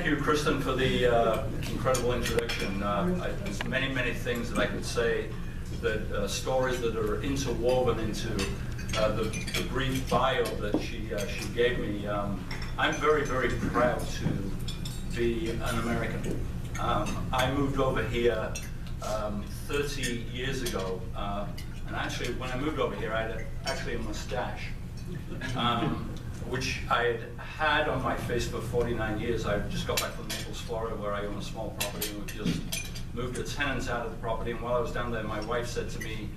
you, Kristen, for the incredible introduction. There's many, many things that I could say, that stories that are interwoven into the brief bio that she gave me. I'm very, very proud to be an American. I moved over here 30 years ago, and actually when I moved over here I had actually a mustache, which I had on my face for 49 years. I just got back from Naples, Florida, where I own a small property, and we just moved a tenant out of the property. And while I was down there, my wife said to me,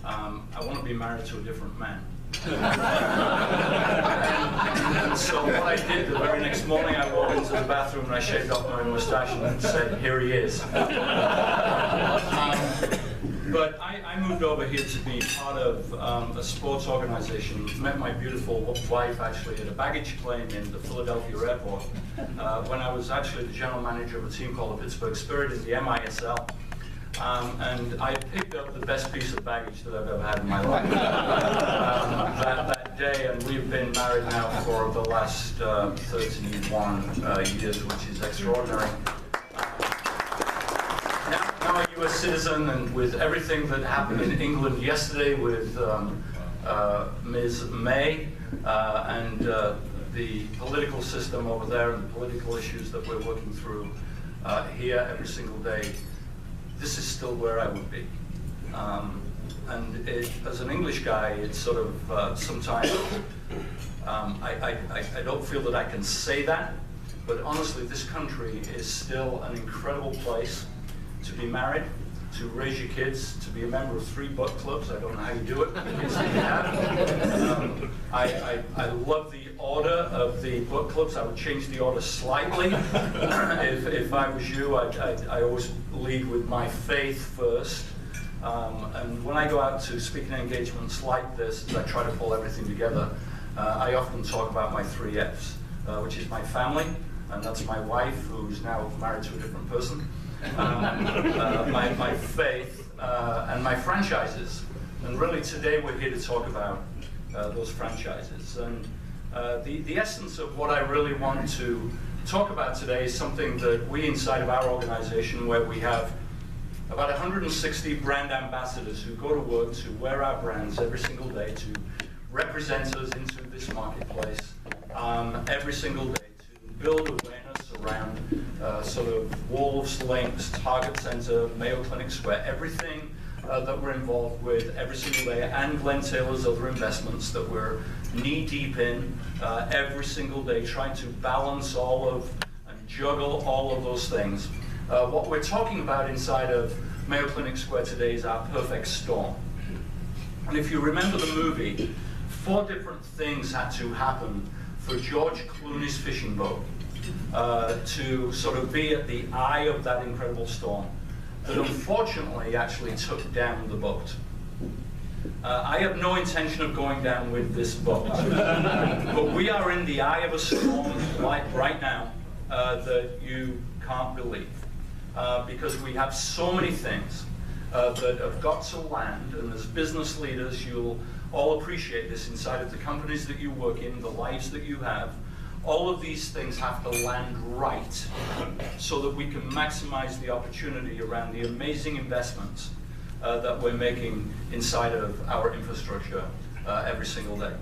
I want to be married to a different man. and so what I did, the very next morning I walked into the bathroom and I shaved off my mustache and said, here he is. But I moved over here to be part of a sports organization. Met my beautiful wife actually at a baggage claim in the Philadelphia airport when I was actually the general manager of a team called the Pittsburgh Spirit in the MISL. And I picked up the best piece of baggage that I've ever had in my life that day, and we've been married now for the last 31 years, which is extraordinary. Now a U.S. citizen, and with everything that happened in England yesterday with Ms. May and the political system over there and the political issues that we're working through here every single day, this is still where I would be. And as an English guy, it's sort of sometimes I don't feel that I can say that, but honestly, this country is still an incredible place to be married, to raise your kids, to be a member of 3 book clubs. I don't know how you do it, but the kids that you have. I love the order of the book clubs. I would change the order slightly. If I was you, I always lead with my faith first. And when I go out to speaking engagements like this, as I try to pull everything together, I often talk about my 3 F's, which is my family, and that's my wife, who's now married to a different person. My faith, and my franchises. And really today we're here to talk about those franchises. And the essence of what I really want to talk about today is something that we inside of our organization, where we have about 160 brand ambassadors who go to work to wear our brands every single day, to represent us into this marketplace every single day, to build awareness around sort of Wolves, Lynx, Target Center, Mayo Clinic Square, everything that we're involved with every single day, and Glenn Taylor's other investments that we're knee-deep in every single day, trying to balance all of and juggle all of those things. What we're talking about inside of Mayo Clinic Square today is our perfect storm. And if you remember the movie, 4 different things had to happen for George Clooney's fishing boat to sort of be at the eye of that incredible storm that unfortunately actually took down the boat. I have no intention of going down with this boat, but we are in the eye of a storm right now that you can't believe, because we have so many things that have got to land, and as business leaders you'll all appreciate this inside of the companies that you work in, the lives that you have. All of these things have to land right so that we can maximize the opportunity around the amazing investments that we're making inside of our infrastructure every single day.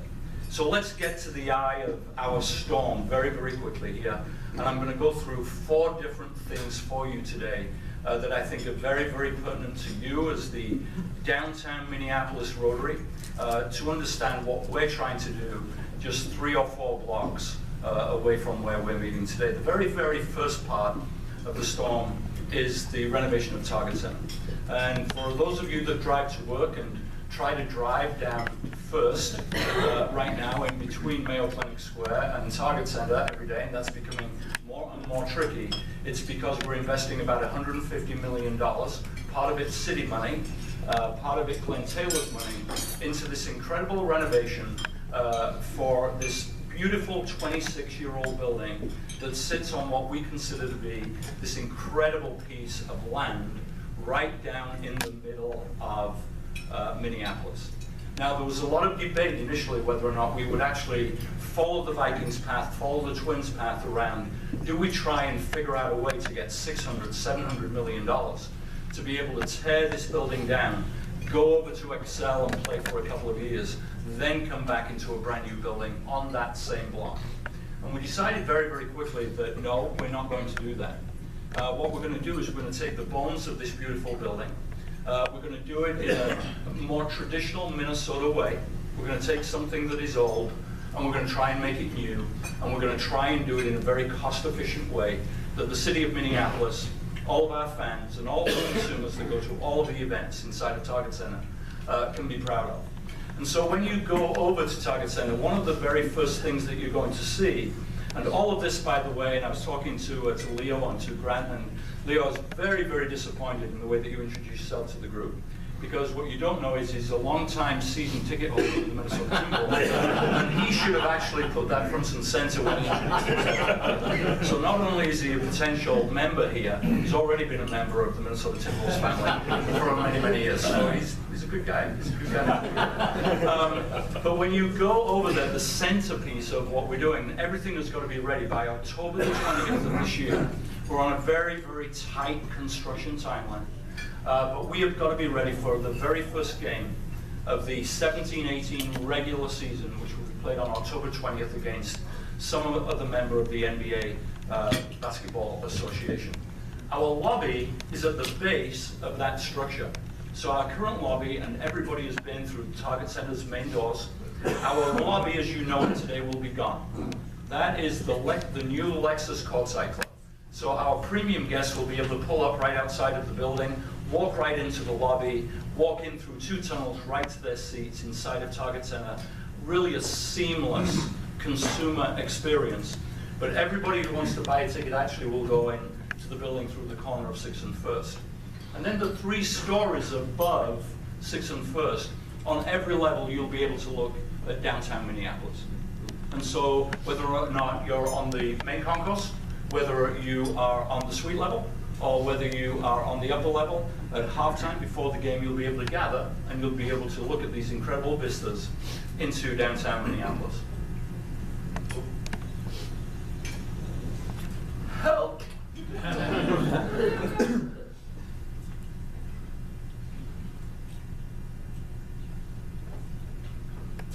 So let's get to the eye of our storm very, very quickly here. And I'm going to go through 4 different things for you today that I think are very, very pertinent to you as the downtown Minneapolis Rotary to understand what we're trying to do just 3 or 4 blocks away from where we're meeting today. The very, very first part of the storm is the renovation of Target Center. And for those of you that drive to work and try to drive down First right now in between Mayo Clinic Square and Target Center every day, and that's becoming more and more tricky, it's because we're investing about $150 million, part of it city money, part of it Glenn Taylor's money, into this incredible renovation for this beautiful 26-year-old building that sits on what we consider to be this incredible piece of land right down in the middle of Minneapolis. Now, there was a lot of debate initially whether or not we would actually follow the Vikings path, follow the Twins path around? Do we try and figure out a way to get $600, $700 million to be able to tear this building down, go over to Excel and play for a couple of years, then come back into a brand new building on that same block? And we decided very, very quickly that no, we're not going to do that. What we're going to do is we're going to take the bones of this beautiful building. We're going to do it in a more traditional Minnesota way. We're going to take something that is old, and we're going to try and make it new, and we're going to try and do it in a very cost-efficient way that the city of Minneapolis, all of our fans, and all of the consumers that go to all of the events inside of Target Center can be proud of. And so when you go over to Target Center, one of the very first things that you're going to see, and all of this, by the way, and I was talking to Leo and to Grant, and Leo was very, very disappointed in the way that you introduced yourself to the group. Because what you don't know is he's a long-time season ticket holder of the Minnesota Timberwolves, and he should have actually put that front and center when he introduced himself. So not only is he a potential member here, he's already been a member of the Minnesota Timberwolves family for many, many years. So he's a good guy. He's a good guy. But when you go over there, the centerpiece of what we're doing, everything has got to be ready by October the 20th of this year. We're on a very, very tight construction timeline. But we have got to be ready for the very first game of the 17-18 regular season, which will be played on October 20th against some other member of the NBA Basketball Association. Our lobby is at the base of that structure. So our current lobby, and everybody has been through Target Center's main doors, our lobby, as you know it today, will be gone. That is the new Lexus Courtside Club. So our premium guests will be able to pull up right outside of the building, walk right into the lobby, walk in through 2 tunnels right to their seats inside of Target Center. Really a seamless consumer experience. But everybody who wants to buy a ticket actually will go in to the building through the corner of 6th and First. And then the 3 stories above 6th and First, on every level you'll be able to look at downtown Minneapolis. And so whether or not you're on the main concourse, whether you are on the suite level, or whether you are on the upper level, at halftime before the game you'll be able to gather and you'll be able to look at these incredible vistas into downtown Minneapolis. Help!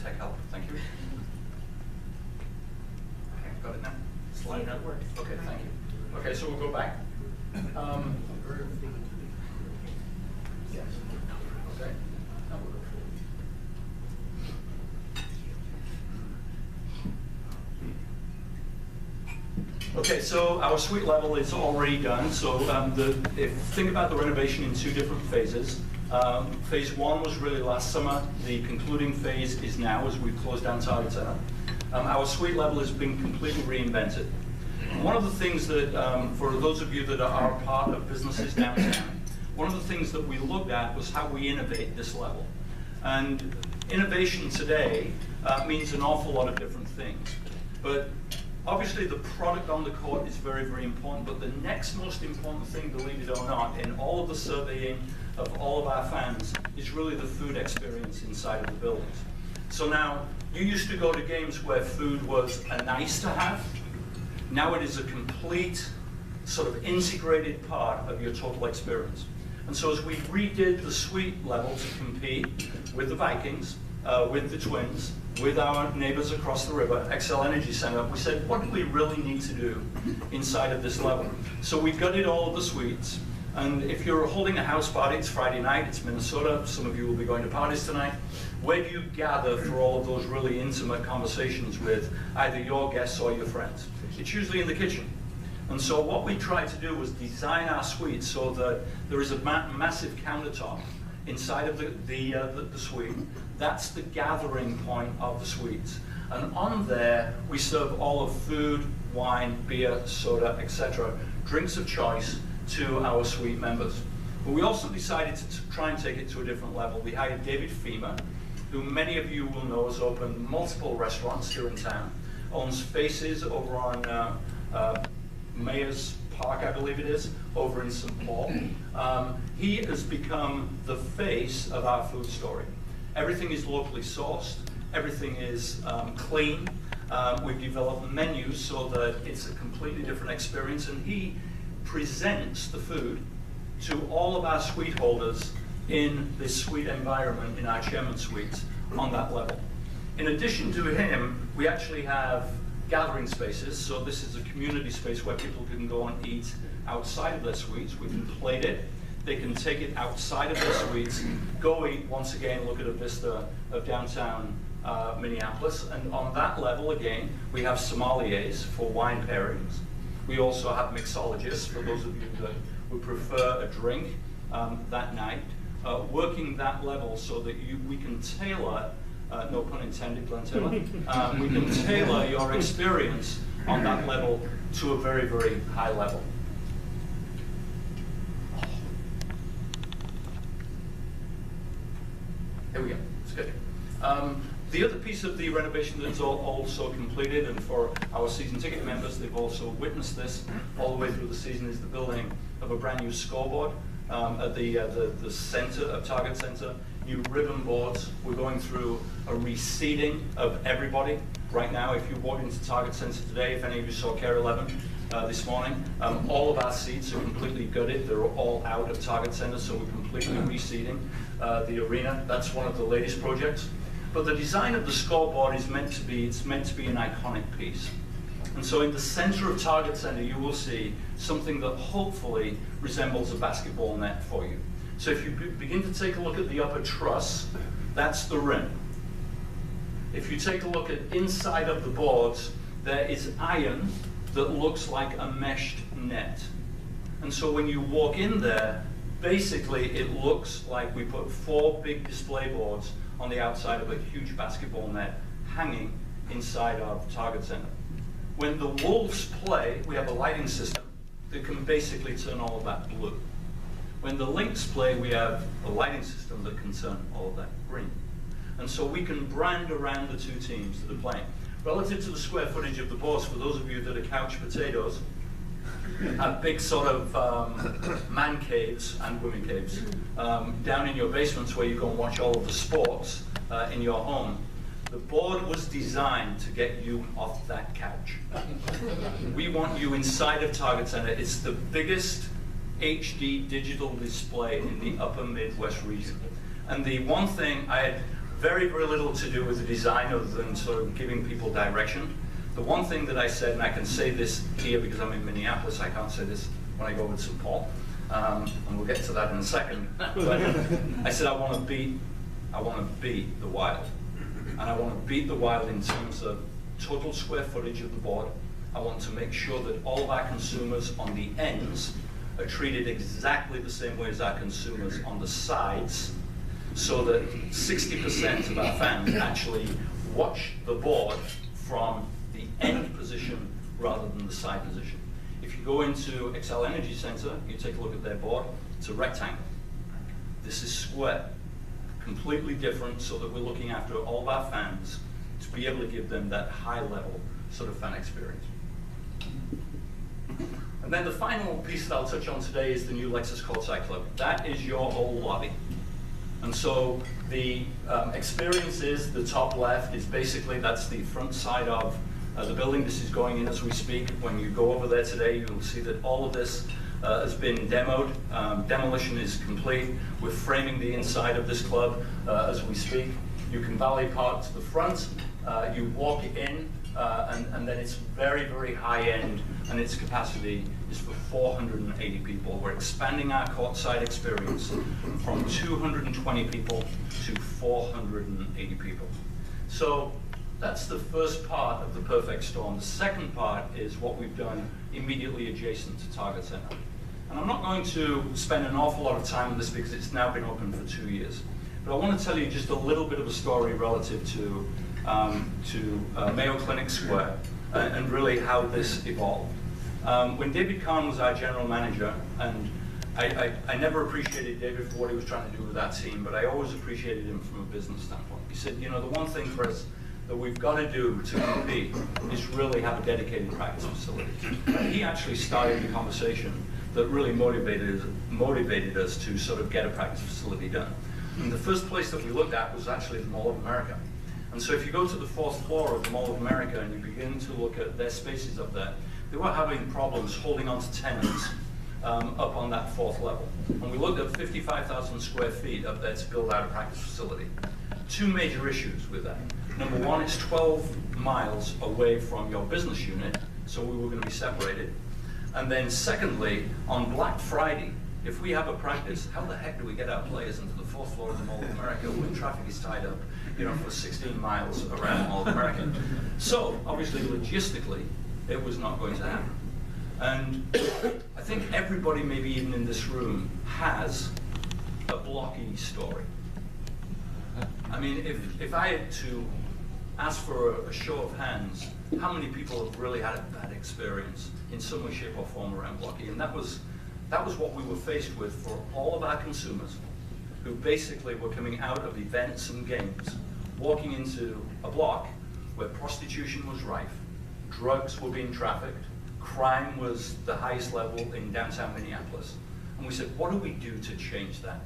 Tech help, thank you. Okay, got it now? Slide now? Okay, thank you. Okay, so we'll go back. Yes. Okay. Now we'll go forward. Okay, so our suite level is already done. So think about the renovation in 2 different phases. Phase 1 was really last summer. The concluding phase is now as we've closed down Target Center. Our suite level has been completely reinvented. One of the things that, for those of you that are part of businesses downtown, one of the things that we looked at was how we innovate this level. And innovation today means an awful lot of different things. But obviously the product on the court is very, very important, but the next most important thing, believe it or not, in all of the surveying of all of our fans is really the food experience inside of the buildings. So now, you used to go to games where food was a nice to have. Now it is a complete, sort of integrated part of your total experience. And so as we redid the suite level to compete with the Vikings, with the Twins, with our neighbors across the river, XL Energy Center, we said, what do we really need to do inside of this level? So we gutted all of the suites. And if you're holding a house party, it's Friday night, it's Minnesota, some of you will be going to parties tonight. Where do you gather for all of those really intimate conversations with either your guests or your friends? It's usually in the kitchen. And so what we tried to do was design our suites so that there is a massive countertop inside of the suite. That's the gathering point of the suites. And on there, we serve all of food, wine, beer, soda, etc., drinks of choice to our suite members. But we also decided to try and take it to a different level. We hired David Fema, who many of you will know has opened multiple restaurants here in town, owns Faces over on Mayor's Park, I believe it is, over in St. Paul. He has become the face of our food story. Everything is locally sourced, everything is clean, We've developed menus so that it's a completely different experience, and he presents the food to all of our suite holders in this suite environment in our chairman suites on that level. In addition to him, we actually have gathering spaces. So this is a community space where people can go and eat outside of their suites. We can plate it. They can take it outside of their suites, go eat, once again, look at a vista of downtown Minneapolis. And on that level, again, we have sommeliers for wine pairings. We also have mixologists, for those of you that would prefer a drink that night, working that level so that we can tailor, no pun intended, Glenn Taylor, we can tailor your experience on that level to a very, very high level. Here we go, it's good. The other piece of the renovation that's also completed, and for our season ticket members, they've also witnessed this all the way through the season, is the building of a brand new scoreboard at the center of Target Center. New ribbon boards. We're going through a reseating of everybody right now. If you walk into Target Center today, if any of you saw Care 11 this morning, all of our seats are completely gutted. They're all out of Target Center, so we're completely reseating the arena. That's one of the latest projects. But the design of the scoreboard is meant to be, it's meant to be an iconic piece. And so in the center of Target Center, you will see something that hopefully resembles a basketball net for you. So if you begin to take a look at the upper truss, that's the rim. If you take a look at inside of the boards, there is iron that looks like a meshed net. And so when you walk in there, basically it looks like we put 4 big display boards on the outside of a huge basketball net hanging inside of Target Center. When the Wolves play, we have a lighting system that can basically turn all of that blue. When the Lynx play, we have a lighting system that can turn all of that green. And so we can brand around the 2 teams that are playing. Relative to the square footage of the boards, for those of you that are couch potatoes, have big sort of man caves and women caves down in your basements where you go and watch all of the sports in your home. The board was designed to get you off that couch. We want you inside of Target Center. It's the biggest HD digital display in the upper Midwest region. And the one thing, I had very, very little to do with the design other than sort of giving people direction. The one thing that I said, and I can say this here because I'm in Minneapolis, I can't say this when I go over to St. Paul, and we'll get to that in a second, but I said I want to beat the Wild. And I want to beat the Wild in terms of total square footage of the board. I want to make sure that all of our consumers on the ends are treated exactly the same way as our consumers on the sides, so that 60% of our fans actually watch the board from the end position rather than the side position. If you go into Xcel Energy Center, you take a look at their board, it's a rectangle. This is square. Completely different, so that we're looking after all of our fans to be able to give them that high level sort of fan experience. And then the final piece that I'll touch on today is the new Lexus Courtside Club. That is your whole lobby. And so the experience is the top left is basically, that's the front side of the building. This is going in as we speak. When you go over there today, you'll see that all of this has been demoed. Demolition is complete. We're framing the inside of this club as we speak. You can valet park to the front. You walk in, and then it's very, very high end, and its capacity is for 480 people. We're expanding our courtside experience from 220 people to 480 people. So that's the first part of the perfect storm. The second part is what we've done immediately adjacent to Target Center. And I'm not going to spend an awful lot of time on this because it's now been open for 2 years. But I want to tell you just a little bit of a story relative to Mayo Clinic Square and really how this evolved. When David Kahn was our general manager, and I never appreciated David for what he was trying to do with that team, but I always appreciated him from a business standpoint. He said, you know, the one thing for us that we've got to do to compete is really have a dedicated practice facility. And he actually started the conversation that really motivated us to sort of get a practice facility done. And the first place that we looked at was actually the Mall of America. And so if you go to the 4th floor of the Mall of America and you begin to look at their spaces up there, they were having problems holding on to tenants up on that 4th level. And we looked at 55,000 square feet up there to build out a practice facility. Two major issues with that. Number one, it's 12 miles away from your business unit, so we were going to be separated. And then secondly, on Black Friday, if we have a practice, how the heck do we get our players into the 4th floor of the Mall of America when traffic is tied up, for 16 miles around the Mall of America? So, obviously, logistically, it was not going to happen. And I think everybody, maybe even in this room, has a blocky story. I mean, if I had to ask for a show of hands, how many people have really had a bad experience in some way, shape, or form around blocky? And that was what we were faced with for all of our consumers, who basically were coming out of events and games, walking into a block where prostitution was rife, drugs were being trafficked, crime was the highest level in downtown Minneapolis. And we said, what do we do to change that?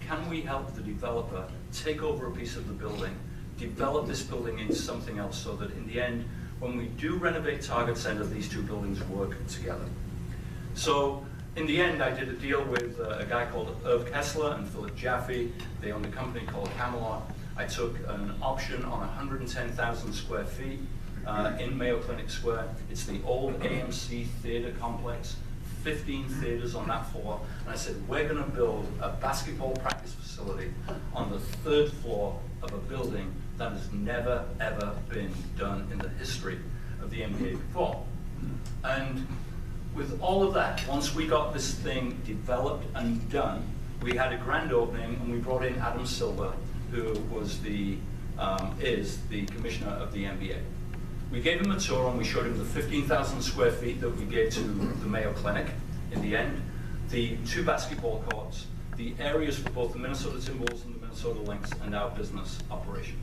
Can we help the developer take over a piece of the building, develop this building into something else, so that in the end, when we do renovate Target Center, these two buildings work together? So in the end, I did a deal with a guy called Irv Kessler and Philip Jaffe. They owned a company called Camelot. I took an option on 110,000 square feet in Mayo Clinic Square. It's the old AMC theater complex, 15 theaters on that floor. And I said, we're going to build a basketball practice facility on the 3rd floor of a building that has never, ever been done in the history of the NBA before. And with all of that, once we got this thing developed and done, we had a grand opening, and we brought in Adam Silver, who was is the commissioner of the NBA. We gave him a tour, and we showed him the 15,000 square feet that we gave to the Mayo Clinic in the end, the 2 basketball courts, the areas for both the Minnesota Timberwolves and the Minnesota Lynx, and our business operation.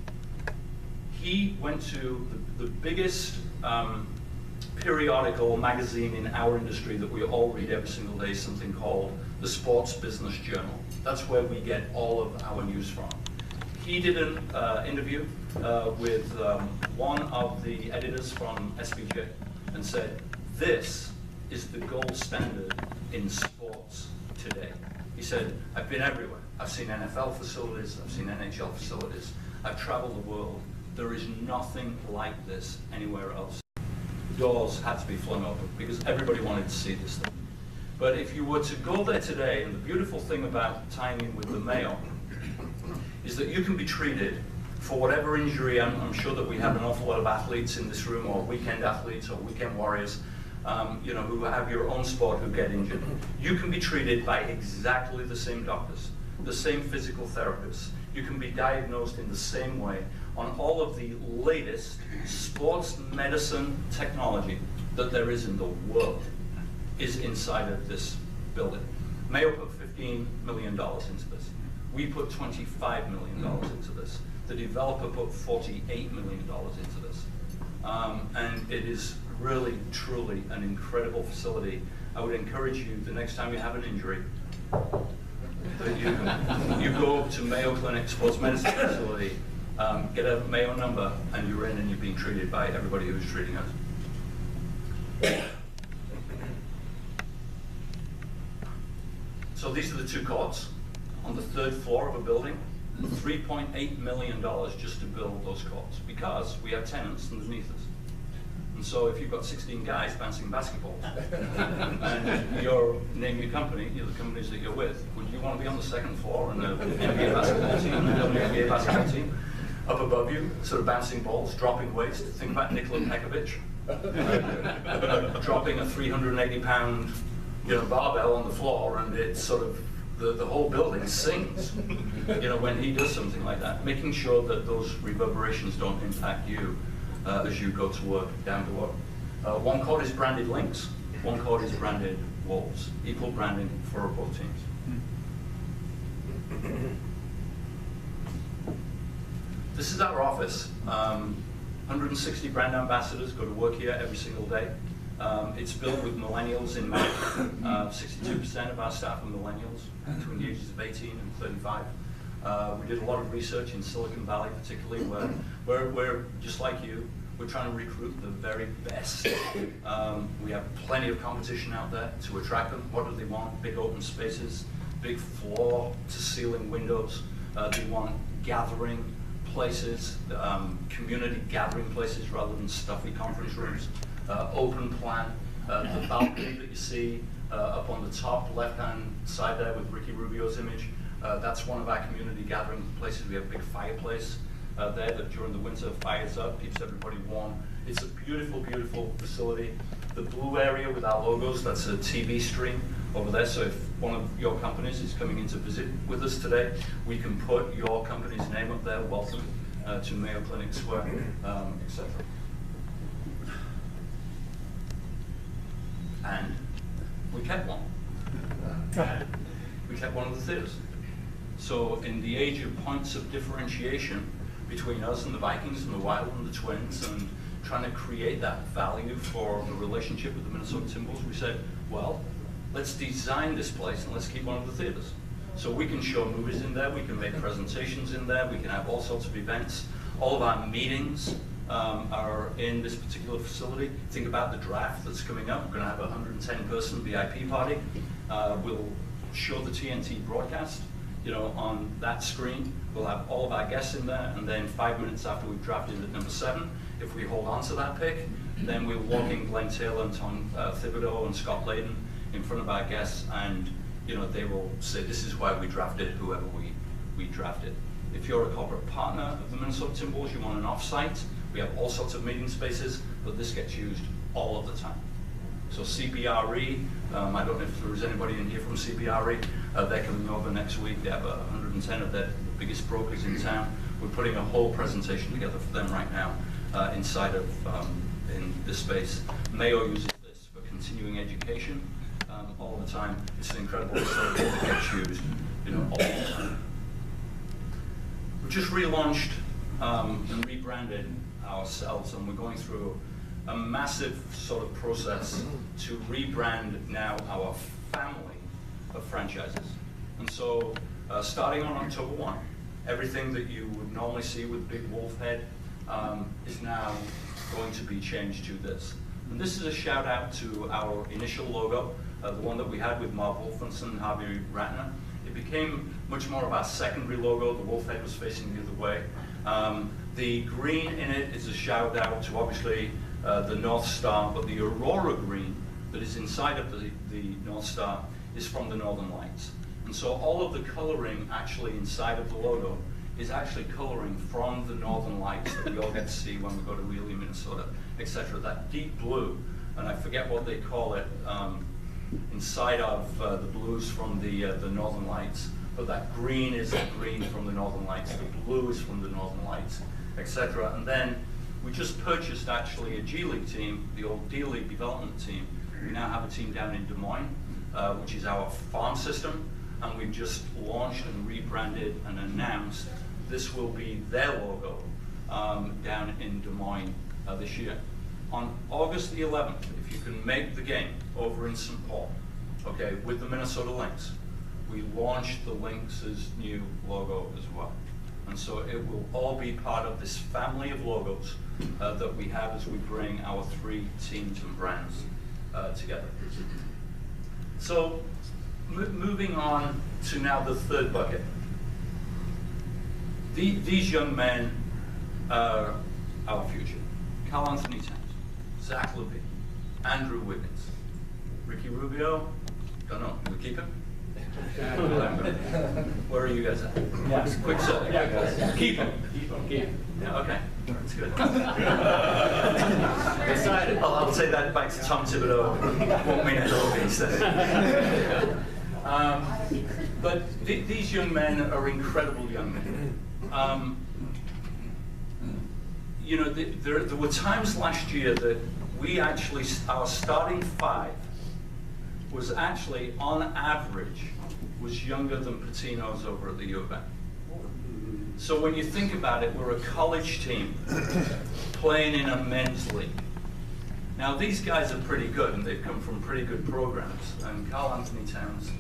He went to the biggest periodical magazine in our industry that we all read every single day, something called the Sports Business Journal. That's where we get all of our news from. He did an interview with one of the editors from SBJ and said, this is the gold standard in sports today. He said, I've been everywhere. I've seen NFL facilities, I've seen NHL facilities, I've traveled the world. There is nothing like this anywhere else. Doors had to be flung open because everybody wanted to see this thing. But if you were to go there today, and the beautiful thing about tying in with the Mayo is that you can be treated for whatever injury. I'm sure that we have an awful lot of athletes in this room, or weekend athletes or weekend warriors, who have your own sport who get injured. You can be treated by exactly the same doctors, the same physical therapists. You can be diagnosed in the same way on all of the latest sports medicine technology that there is in the world is inside of this building. Mayo put $15 million into this. We put $25 million into this. The developer put $48 million into this. And it is really, truly an incredible facility. I would encourage you, the next time you have an injury, that you go to Mayo Clinic Sports Medicine Facility, get a Mayo number, and you're in, and you're being treated by everybody who's treating us. So these are the 2 courts on the 3rd floor of a building. $3.8 million just to build those courts, because we have tenants underneath us. And so if you've got 16 guys bouncing basketballs, and you're name your company, the companies that you're with, would you want to be on the 2nd floor and an NBA basketball team, and an WNBA basketball team up above you, sort of bouncing balls, dropping weights? Think about Nikola Pekovic, dropping a 380-pound barbell on the floor, and it's sort of the whole building sings, when he does something like that. Making sure that those reverberations don't impact you as you go to work, down to work. One court is branded Lynx, one court is branded Wolves. Equal branding for both teams. This is our office. 160 brand ambassadors go to work here every single day. It's built with millennials in mind. 62% of our staff are millennials between the ages of 18 and 35. We did a lot of research in Silicon Valley, particularly, where we're just like you. We're trying to recruit the very best. We have plenty of competition out there to attract them. What do they want? Big open spaces, big floor-to-ceiling windows. They want gathering places, community gathering places rather than stuffy conference rooms. Open plan. The balcony that you see up on the top left-hand side there with Ricky Rubio's image, that's one of our community gathering places. We have a big fireplace there that during the winter fires up, keeps everybody warm. It's a beautiful, beautiful facility. The blue area with our logos, that's a TV stream over there. So if one of your companies is coming in to visit with us today, we can put your company's name up there. Welcome to Mayo Clinic Square, etc. And we kept one. We kept one of the theaters. So in the age of points of differentiation between us and the Vikings and the Wild and the Twins, and trying to create that value for the relationship with the Minnesota Timberwolves, we said, well, let's design this place and let's keep one of the theaters. So we can show movies in there, we can make presentations in there, we can have all sorts of events. All of our meetings are in this particular facility. Think about the draft that's coming up. We're going to have a 110-person VIP party. We'll show the TNT broadcast, on that screen. We'll have all of our guests in there, and then 5 minutes after we've drafted at number 7, if we hold on to that pick, then we'll walk in Glenn Taylor and Tom Thibodeau and Scott Layden in front of our guests, and they will say, this is why we drafted whoever we drafted. If you're a corporate partner of the Minnesota Timberwolves, you want an off-site, we have all sorts of meeting spaces, but this gets used all of the time. So CBRE, I don't know if there is anybody in here from CBRE, they're coming over next week. They have 110 of their biggest brokers in town. We're putting a whole presentation together for them right now inside of in this space. Mayo uses this for continuing education all the time. It's an incredible facility that gets used all the time. We just relaunched and rebranded ourselves, and we're going through a massive sort of process to rebrand now our family of franchises. And so starting on October 1, everything that you would normally see with Big Wolf Head is now going to be changed to this. And this is a shout out to our initial logo, the one that we had with Marv Wolfenson and Harvey Ratner. It became much more of our secondary logo. The wolf head was facing the other way. The green in it is a shout out to obviously the North Star, but the Aurora green that is inside of the North Star is from the Northern Lights. And so all of the coloring actually inside of the logo is actually coloring from the Northern Lights that we all get to see when we go to Wheeling, Minnesota, etc. That deep blue, and I forget what they call it, inside of the blues from the Northern Lights, but that green is the green from the Northern Lights, the blue is from the Northern Lights, etc. And then we just purchased actually a G League team, the old D League development team. We now have a team down in Des Moines, which is our farm system, and we've just launched and rebranded and announced this will be their logo down in Des Moines this year. On August the 11th, if you can make the game over in St. Paul, okay, with the Minnesota Lynx, we launched the Lynx's new logo as well. And so it will all be part of this family of logos that we have as we bring our 3 teams and brands together. So moving on to now the third bucket. These young men are our future. Carl Anthony Towns, Zach Levine, Andrew Wiggins, Ricky Rubio, don't know, can we keep him? Where are you guys at? Yeah. Quick set. Yeah. Keep him. Yeah. Yeah, okay. That's good. Excited. I'll say that back to Tom Thibodeau. Won't mean a little piece then. But these young men are incredible young men. There were times last year that we actually, our starting 5 was actually, on average, was younger than Patino's over at the U of M. So when you think about it, we're a college team playing in a men's league. Now these guys are pretty good, and they've come from pretty good programs. And Carl Anthony Towns,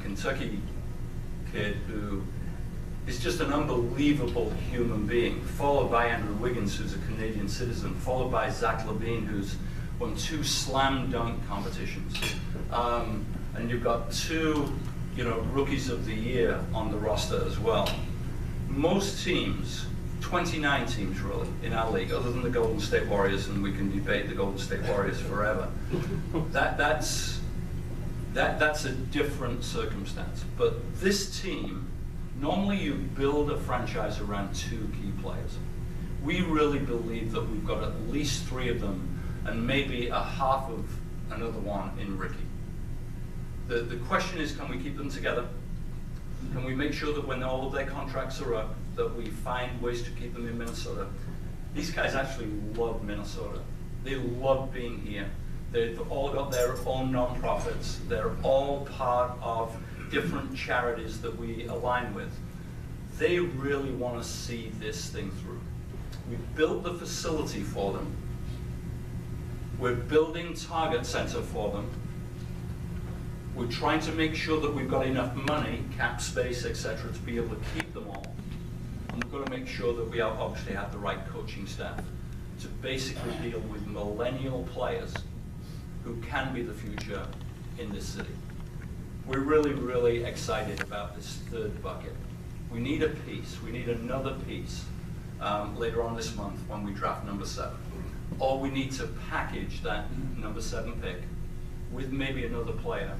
Kentucky kid who is just an unbelievable human being, followed by Andrew Wiggins, who's a Canadian citizen, followed by Zach LaVine, who's won 2 slam dunk competitions. And you've got 2, rookies of the year on the roster as well. Most teams, 29 teams really in our league, other than the Golden State Warriors, and we can debate the Golden State Warriors forever. That's a different circumstance. But this team, normally you build a franchise around 2 key players. We really believe that we've got at least 3 of them, and maybe a half of another one in Ricky. The question is, can we keep them together? Can we make sure that when all of their contracts are up, that we find ways to keep them in Minnesota? These guys actually love Minnesota. They love being here. They've all got their own nonprofits. They're all part of different charities that we align with. They really want to see this thing through. We've built the facility for them. We're building Target Center for them. We're trying to make sure that we've got enough money, cap space, etc., to be able to keep them all. And we've got to make sure that we obviously have the right coaching staff to basically deal with millennial players who can be the future in this city. We're really, really excited about this 3rd bucket. We need a piece. We need another piece later on this month when we draft number 7. Or we need to package that number 7 pick with maybe another player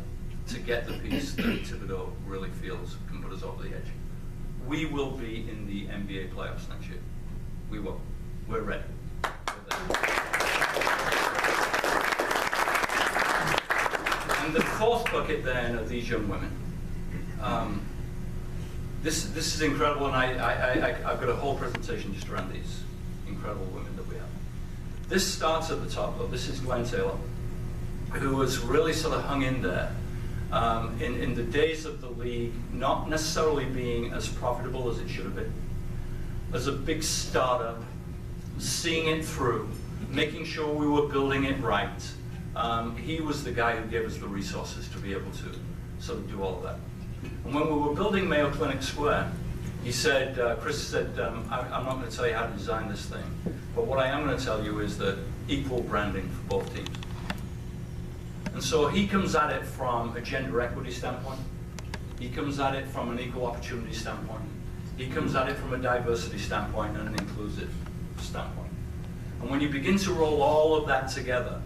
to get the piece that Thibodeau really feels can put us over the edge. We will be in the NBA playoffs next year. We will. We're ready. And the 4th bucket then are these young women. This is incredible, and I've got a whole presentation just around these incredible women that we have. This starts at the top, though. This is Glenn Taylor, who has really sort of hung in there in the days of the league, not necessarily being as profitable as it should have been. As a big startup, seeing it through, making sure we were building it right. He was the guy who gave us the resources to be able to sort of do all of that. And when we were building Mayo Clinic Square, he said, Chris said, I'm not going to tell you how to design this thing, but what I am going to tell you is that equal branding for both teams. And so he comes at it from a gender equity standpoint. He comes at it from an equal opportunity standpoint. He comes at it from a diversity standpoint and an inclusive standpoint. And when you begin to roll all of that together,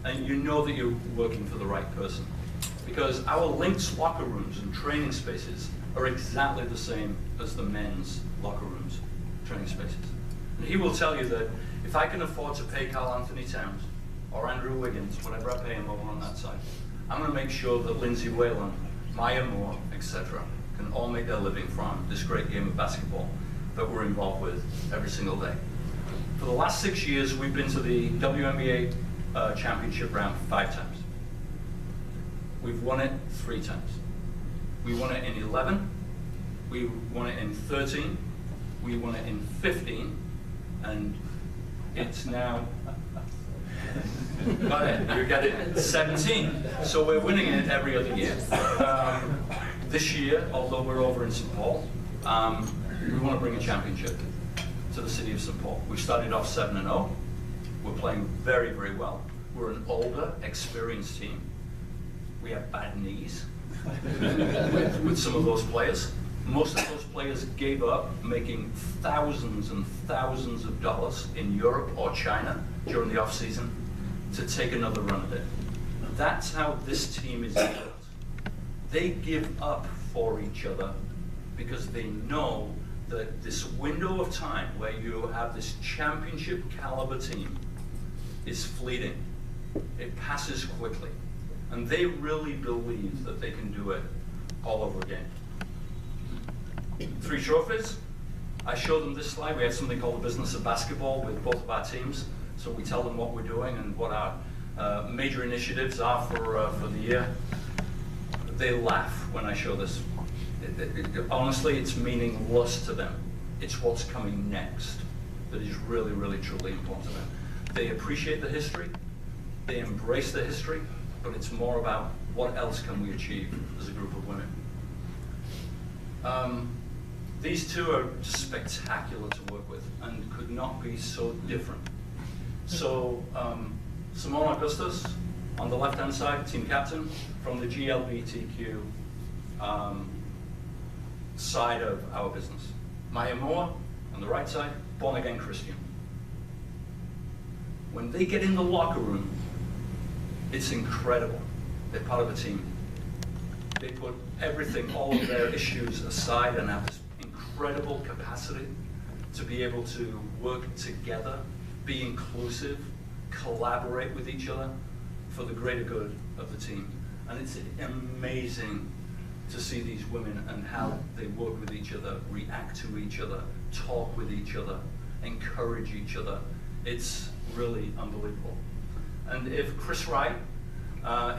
and you know that you're working for the right person, because our Lynx locker rooms and training spaces are exactly the same as the men's locker rooms, training spaces. And he will tell you that if I can afford to pay Carl Anthony Towns or Andrew Wiggins, whatever I pay him over on that side, I'm going to make sure that Lindsay Whalen, Maya Moore, etc., can all make their living from this great game of basketball that we're involved with every single day. For the last 6 years, we've been to the WNBA championship round 5 times. We've won it 3 times. We won it in 11, we won it in 13, we won it in 15, and it's now, got it, you get it, 17. So we're winning it every other year. This year, although we're over in St. Paul, we want to bring a championship to the city of St. Paul. We started off 7-0. We're playing very, very well. We're an older, experienced team. We have bad knees with some of those players. Most of those players gave up making thousands and thousands of dollars in Europe or China during the off season to take another run at it. That's how this team is built. They give up for each other because they know that this window of time where you have this championship caliber team is fleeting. It passes quickly. And they really believe that they can do it all over again. 3 trophies. I showed them this slide. We have something called the business of basketball with both of our teams. So we tell them what we're doing and what our major initiatives are for the year. They laugh when I show this. Honestly, it's meaningless to them. It's what's coming next that is really, really, truly important to them. They appreciate the history. They embrace the history. But it's more about what else can we achieve as a group of women. These two are just spectacular to work with and could not be so different. So Simona Augustus, on the left-hand side, team captain, from the GLBTQ side of our business. Maya Moore, on the right side, born-again Christian. When they get in the locker room, it's incredible. They're part of a team. They put everything, all of their issues aside, and have this incredible capacity to be able to work together, be inclusive, collaborate with each other for the greater good of the team. And it's amazing to see these women and how they work with each other, react to each other, talk with each other, encourage each other. It's really unbelievable. And if Chris Wright,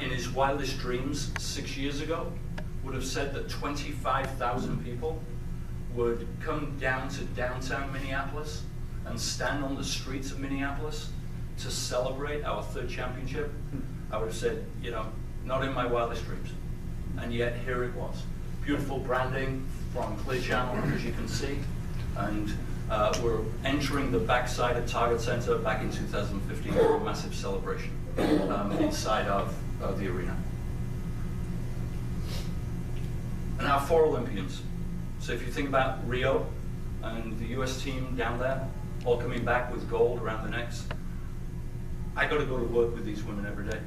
in his wildest dreams 6 years ago, would have said that 25,000 people would come down to downtown Minneapolis and stand on the streets of Minneapolis to celebrate our third championship, I would have said, you know, not in my wildest dreams. And yet here it was. Beautiful branding from Clear Channel, as you can see. And we're entering the backside of Target Center back in 2015 for a massive celebration inside of the arena. And our 4 Olympians. So if you think about Rio and the US team down there, all coming back with gold around the necks, I got to go to work with these women every day.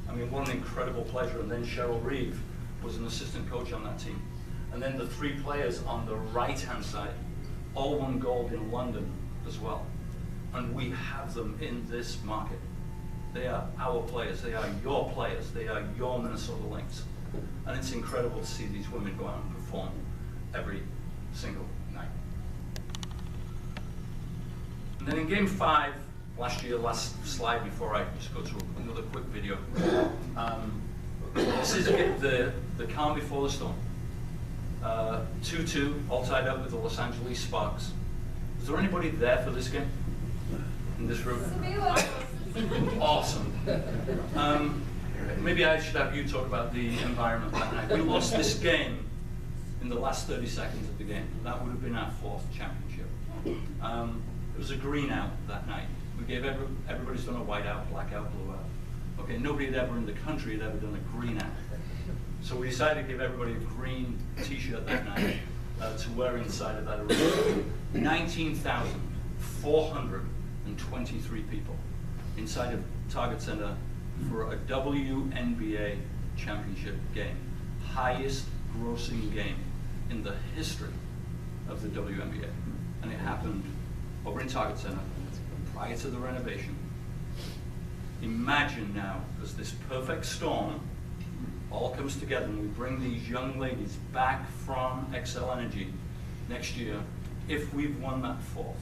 I mean, what an incredible pleasure. And then Cheryl Reeve was an assistant coach on that team. And then the 3 players on the right-hand side all won gold in London as well. And we have them in this market. They are our players. They are your players. They are your Minnesota Lynx. And it's incredible to see these women go out and perform every single night. And then in game 5, last year, last slide before I just go through another quick video. This is the calm before the storm. 2-2, all tied up with the Los Angeles Sparks. Is there anybody there for this game? In this room? Awesome. Maybe I should have you talk about the environment that night. We lost this game in the last 30 seconds of the game. That would have been our 4th championship. It was a green out that night. We gave everybody's done a white out, black out, blue out. Okay, nobody had ever in the country had ever done a green out. So we decided to give everybody a green t-shirt that night to wear inside of that arena. 19,423 people inside of Target Center for a WNBA championship game. Highest grossing game in the history of the WNBA. And it happened over in Target Center prior to the renovation. Imagine now, as this perfect storm all comes together and we bring these young ladies back from Xcel Energy next year, if we've won that 4th,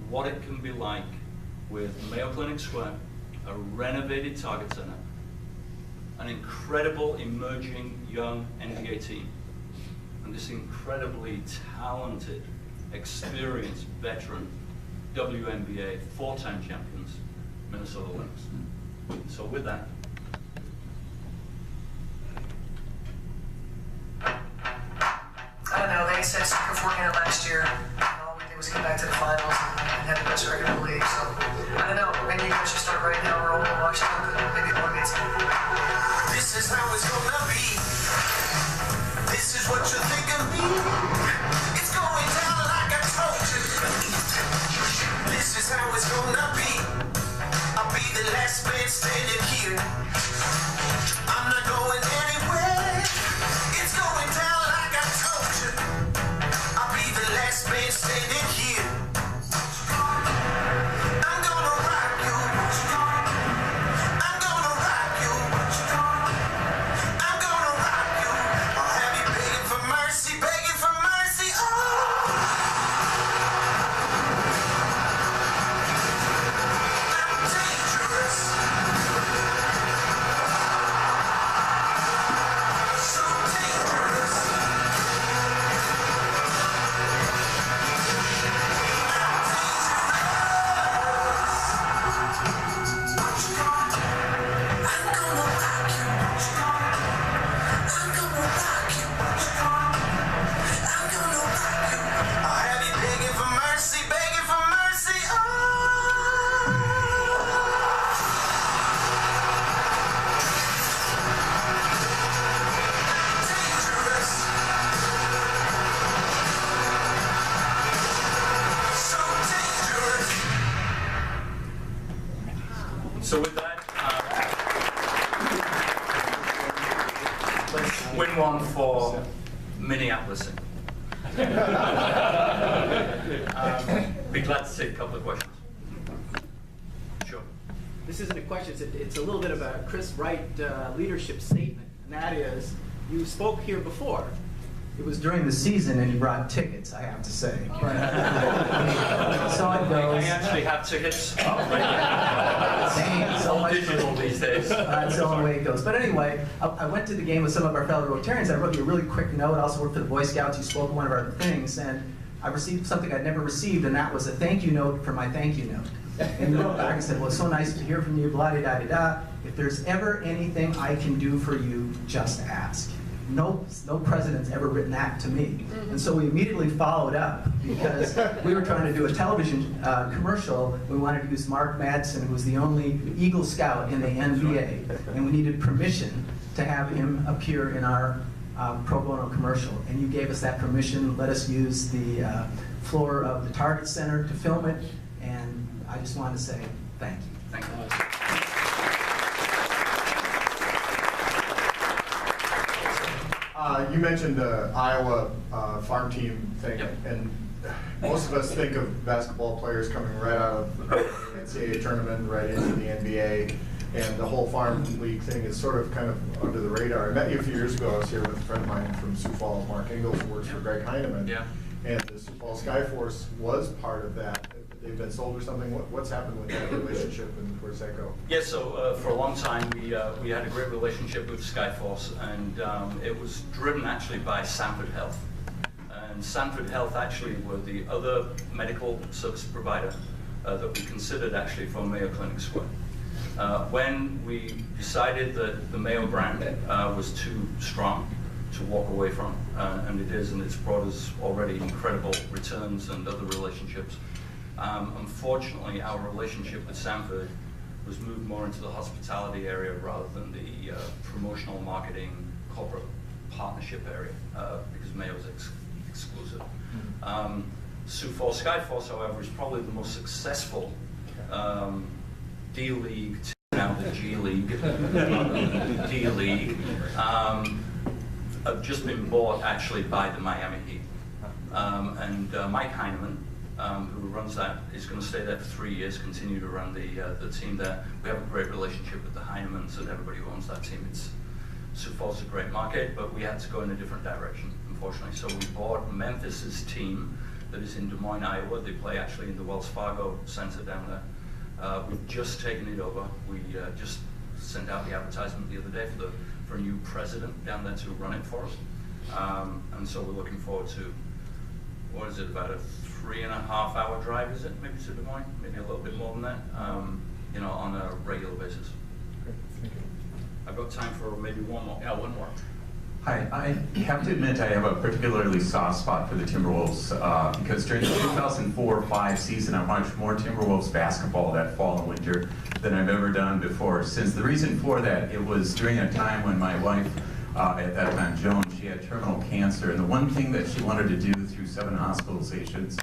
what it can be like with Mayo Clinic Square, a renovated Target Center, an incredible emerging young NBA team, and this incredibly talented, experienced veteran WNBA 4-time champions, Minnesota Lynx. So with that, I don't know, they said super fortunate last year, and all we did was get back to the finals and have the best record in the league, so I don't know, maybe you guys should start right now, we're all washed up, and maybe one gets in. This is how it's gonna be. This is what you think of me. It's going down like I told you. This is how it's gonna be. I'll be the last man standing here. I'm not going anywhere. It's going down like I told you. I'll be the last man standing here. I'm gonna rock you. I'm gonna rock you. I'm gonna rock you. I'll have you begging for mercy, begging. Be glad to take a couple of questions. Sure. This isn't a question, it's a little bit of a Chris Wright leadership statement, and that is, you spoke here before. It was during the season and you brought tickets, I have to say. So it goes. I actually have tickets. Dang, It's all digital these days. That's the only way it goes. But anyway, I went to the game with some of our fellow Rotarians. I wrote you a really quick note. I also worked for the Boy Scouts. You spoke at one of our things, and I received something I'd never received, and that was a thank you note for my thank you note. And you wrote back and said, well, it's so nice to hear from you, blah-de-da-de-da. If there's ever anything I can do for you, just ask. No president's ever written that to me. And so we immediately followed up because we were trying to do a television commercial. We wanted to use Mark Madsen, who was the only Eagle Scout in the NBA, and we needed permission to have him appear in our pro bono commercial. And you gave us that permission, let us use the floor of the Target Center to film it, and I just wanted to say thank you. Thank you. You mentioned the Iowa farm team thing, Yep. and most of us think of basketball players coming right out of the NCAA tournament, right into the NBA, and the whole farm league thing is sort of kind of under the radar. I met you a few years ago. I was here with a friend of mine from Sioux Falls, Mark Ingalls, who works for Greg Heineman. Yeah. And the Sioux Falls Skyforce was part of that. They've been sold or something. What's happened with that relationship, and where's that go? Yeah, so for a long time we had a great relationship with Skyforce, and it was driven actually by Sanford Health. And Sanford Health actually were the other medical service provider that we considered actually for Mayo Clinic Square. When we decided that the Mayo brand was too strong to walk away from, and it is, and it's brought us already incredible returns and other relationships. Unfortunately, our relationship with Sanford was moved more into the hospitality area rather than the promotional marketing corporate partnership area, because Mayo's exclusive. Sioux Falls Skyforce, however, is probably the most successful D-League, now the G-League, the D-League, have just been bought actually by the Miami Heat. And Mike Heineman, who runs that, is going to stay there for 3 years, continue to run the team there. We have a great relationship with the Heinemans and everybody who owns that team. Sioux Falls is a great market, but we had to go in a different direction, unfortunately. So we bought Memphis's team that is in Des Moines, Iowa. They play actually in the Wells Fargo Center down there. We've just taken it over. We just sent out the advertisement the other day for a new president down there to run it for us. And so we're looking forward to, what is it, about a 3.5-hour drive, is it? Maybe to Des Moines, maybe a little bit more than that, you know, on a regular basis. Great, thank you. I've got time for maybe one more. Yeah, one more. Hi, I have to admit I have a particularly soft spot for the Timberwolves because during the 2004-05 season I watched more Timberwolves basketball that fall and winter than I've ever done before. Since the reason for that, it was during a time when my wife, at that time Joan, she had terminal cancer, and the one thing that she wanted to do through 7 hospitalizations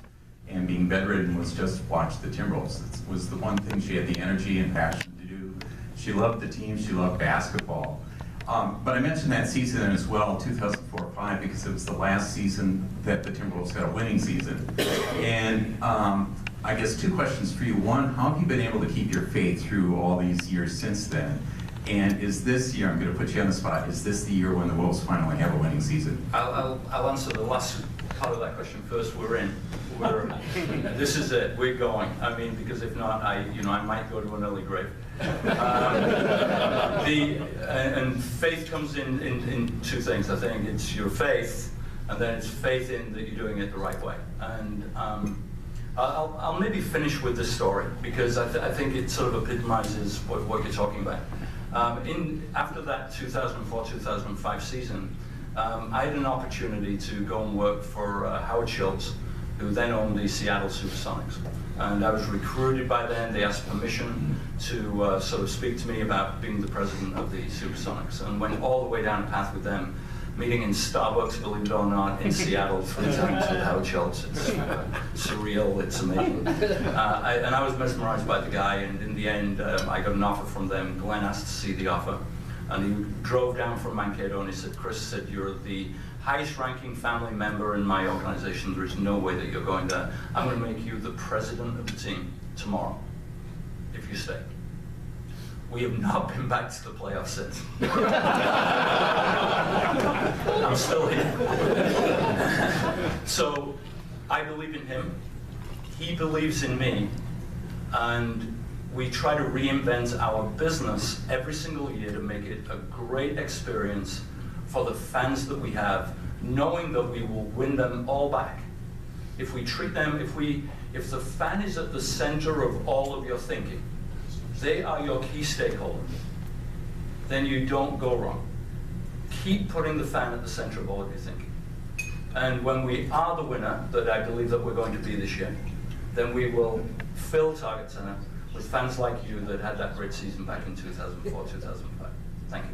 and being bedridden was just watch the Timberwolves. It was the one thing she had the energy and passion to do. She loved the team, she loved basketball. But I mentioned that season as well, 2004-05, because it was the last season that the Timberwolves got a winning season. And I guess 2 questions for you. One, how have you been able to keep your faith through all these years since then? And is this year, I'm going to put you on the spot, is this the year when the Wolves finally have a winning season? I'll answer the last part of that question first. We're in. This is it. We're going. I mean, because if not, I might go to an early grave. And faith comes in 2 things. I think it's your faith, and then it's faith in that you're doing it the right way. And I'll maybe finish with this story because I think it sort of epitomizes what you're talking about. After that 2004-2005 season, I had an opportunity to go and work for Howard Schultz, who then owned the Seattle Supersonics. And I was recruited by them. They asked permission to sort of speak to me about being the president of the Supersonics, and went all the way down a path with them, meeting in Starbucks, believe it or not, in Seattle 3 times with Howard Schultz. It's surreal, it's amazing. And I was mesmerized by the guy, and in the end, I got an offer from them. Glenn asked to see the offer, and he drove down from Mankato, and he said, Chris said, you're the highest ranking family member in my organization. There is no way that you're going there. I'm going to make you the president of the team tomorrow, if you stay. We have not been back to the playoffs since. I'm still here. So I believe in him. He believes in me. And we try to reinvent our business every single year to make it a great experience for the fans that we have, knowing that we will win them all back. If we treat them, if the fan is at the center of all of your thinking, they are your key stakeholder, then you don't go wrong. Keep putting the fan at the center of all of your thinking. And when we are the winner, that I believe that we're going to be this year, then we will fill Target Center with fans like you that had that great season back in 2004, 2005. Thank you.